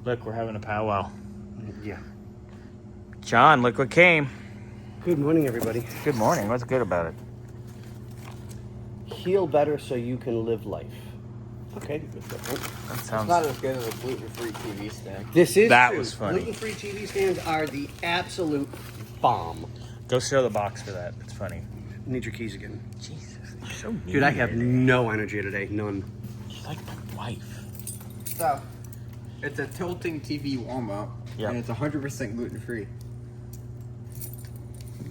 Look, we're having a powwow. Yeah. John, look what came. Good morning, everybody. Good morning. What's good about it? Heal better so you can live life. Okay, that's different. That It's sounds... not as good as a gluten-free TV stand. This is That true. was funny. Gluten-free TV stands are the absolute bomb. Go show the box for that. It's funny. Need your keys again. Jesus, you're so mean. Dude, I have today. no energy today. None. You're like my wife. So, it's a tilting TV warm-up, Yep. and it's 100% gluten-free.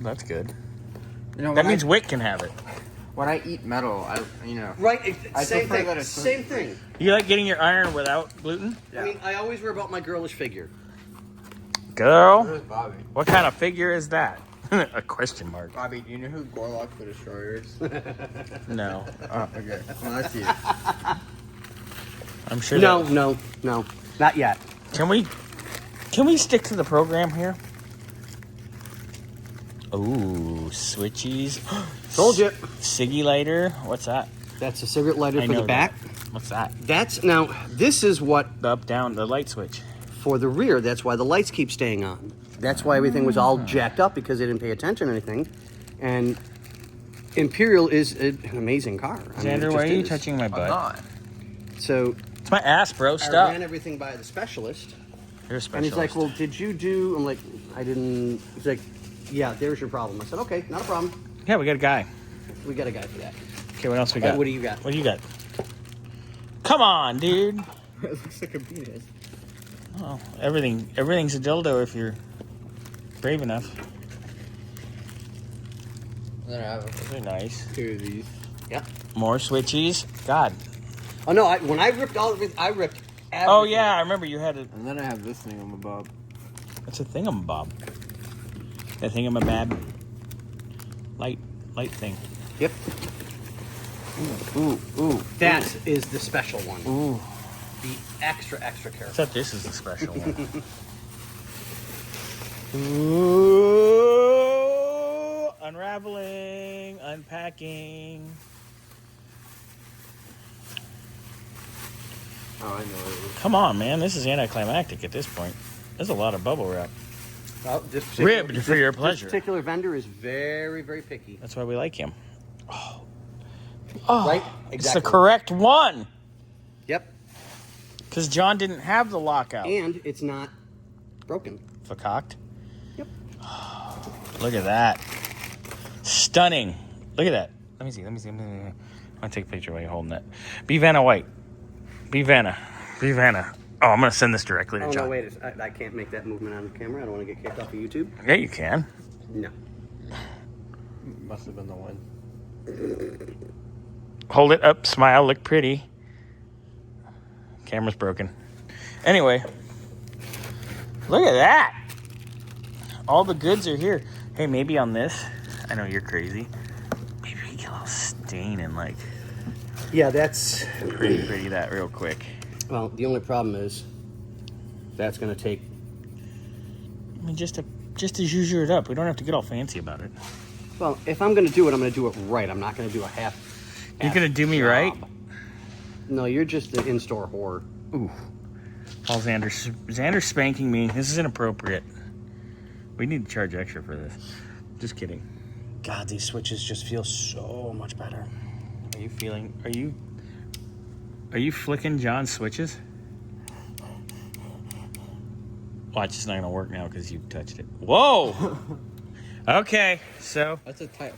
That's good. You know, That means Wick can have it. when I eat metal, Right, I same prefer thing. that it's Same thing. You like getting your iron without gluten? Yeah. I mean, I always worry about my girlish figure. Girl, Where's Bobby? what kind of figure is that? A question mark. Bobby, do you know who Gorlock the Destroyer is? No. Oh, okay. Well, that's you. I'm sure No, that... no. Not yet. Can we stick to the program here? Ooh, switchies. Told you. Siggy lighter. What's that? That's a cigarette lighter I for know the back. that. What's that? That's, now, this is what, The up, down, the light switch. for the rear, that's why the lights keep staying on. That's why everything was all jacked up, because they didn't pay attention or anything. And Imperial is an amazing car. I mean, it Xander, just why are you is. touching my I'm butt? not. So It's my ass, bro. I Stop. ran everything by the specialist. You're a specialist. And he's like, well, did you do... I'm like, I didn't... He's like, yeah, there's your problem. I said, okay, not a problem. Yeah, we got a guy. We got a guy for that. Okay, what else we got? What do you got? What do you got? Come on, dude. It looks like a penis. Oh, everything's a dildo if you're brave enough. Then I have Those are nice. two of these. Yep. More switchies. God. Oh, no, when I ripped all of it, I ripped everything. Oh yeah, I remember you had a. And then I have this thing on the bob. What's a thingamabob? That thingamabab. Light thing. Yep. Ooh. That is the special one. Ooh. The extra careful. Except this is the special one. Ooh. Unraveling. Unpacking. Oh, I know what it is. Come on, man. This is anticlimactic at this point. There's a lot of bubble wrap. Well, this particular- Ribbed for your This pleasure. particular vendor is very, very picky. That's why we like him. Oh, Right? It's the Exactly. correct one. Yep. Because John didn't have the lockout. And it's not broken. Vercocked. Yep. Look at that. Stunning. Look at that. Let me see. I'm going to take a picture while you're holding that. Be Vanna White. Be Vanna. Oh, I'm going to send this directly to Oh, John. no, wait. I can't make that movement on camera. I don't want to get kicked off of YouTube. Yeah, you can. No. Must have been the one. Hold it up. Smile. Look pretty. Camera's broken. Anyway. Look at that. All the goods are here. Hey, maybe on this. I know you're crazy. Maybe we get a little stain and like Yeah, that's... pretty that real quick. Well, the only problem is that's going to take... I mean, just to zhuzh it up. We don't have to get all fancy about it. Well, if I'm going to do it, I'm going to do it right. I'm not going to do a half... You're going to do me right? No, you're just the in-store whore. Ooh. Oh, Xander's spanking me. This is inappropriate. We need to charge extra for this. Just kidding. God, these switches just feel so much better. Are you flicking John's switches? Watch, it's not going to work now because you touched it. Whoa! Okay, so... That's a tight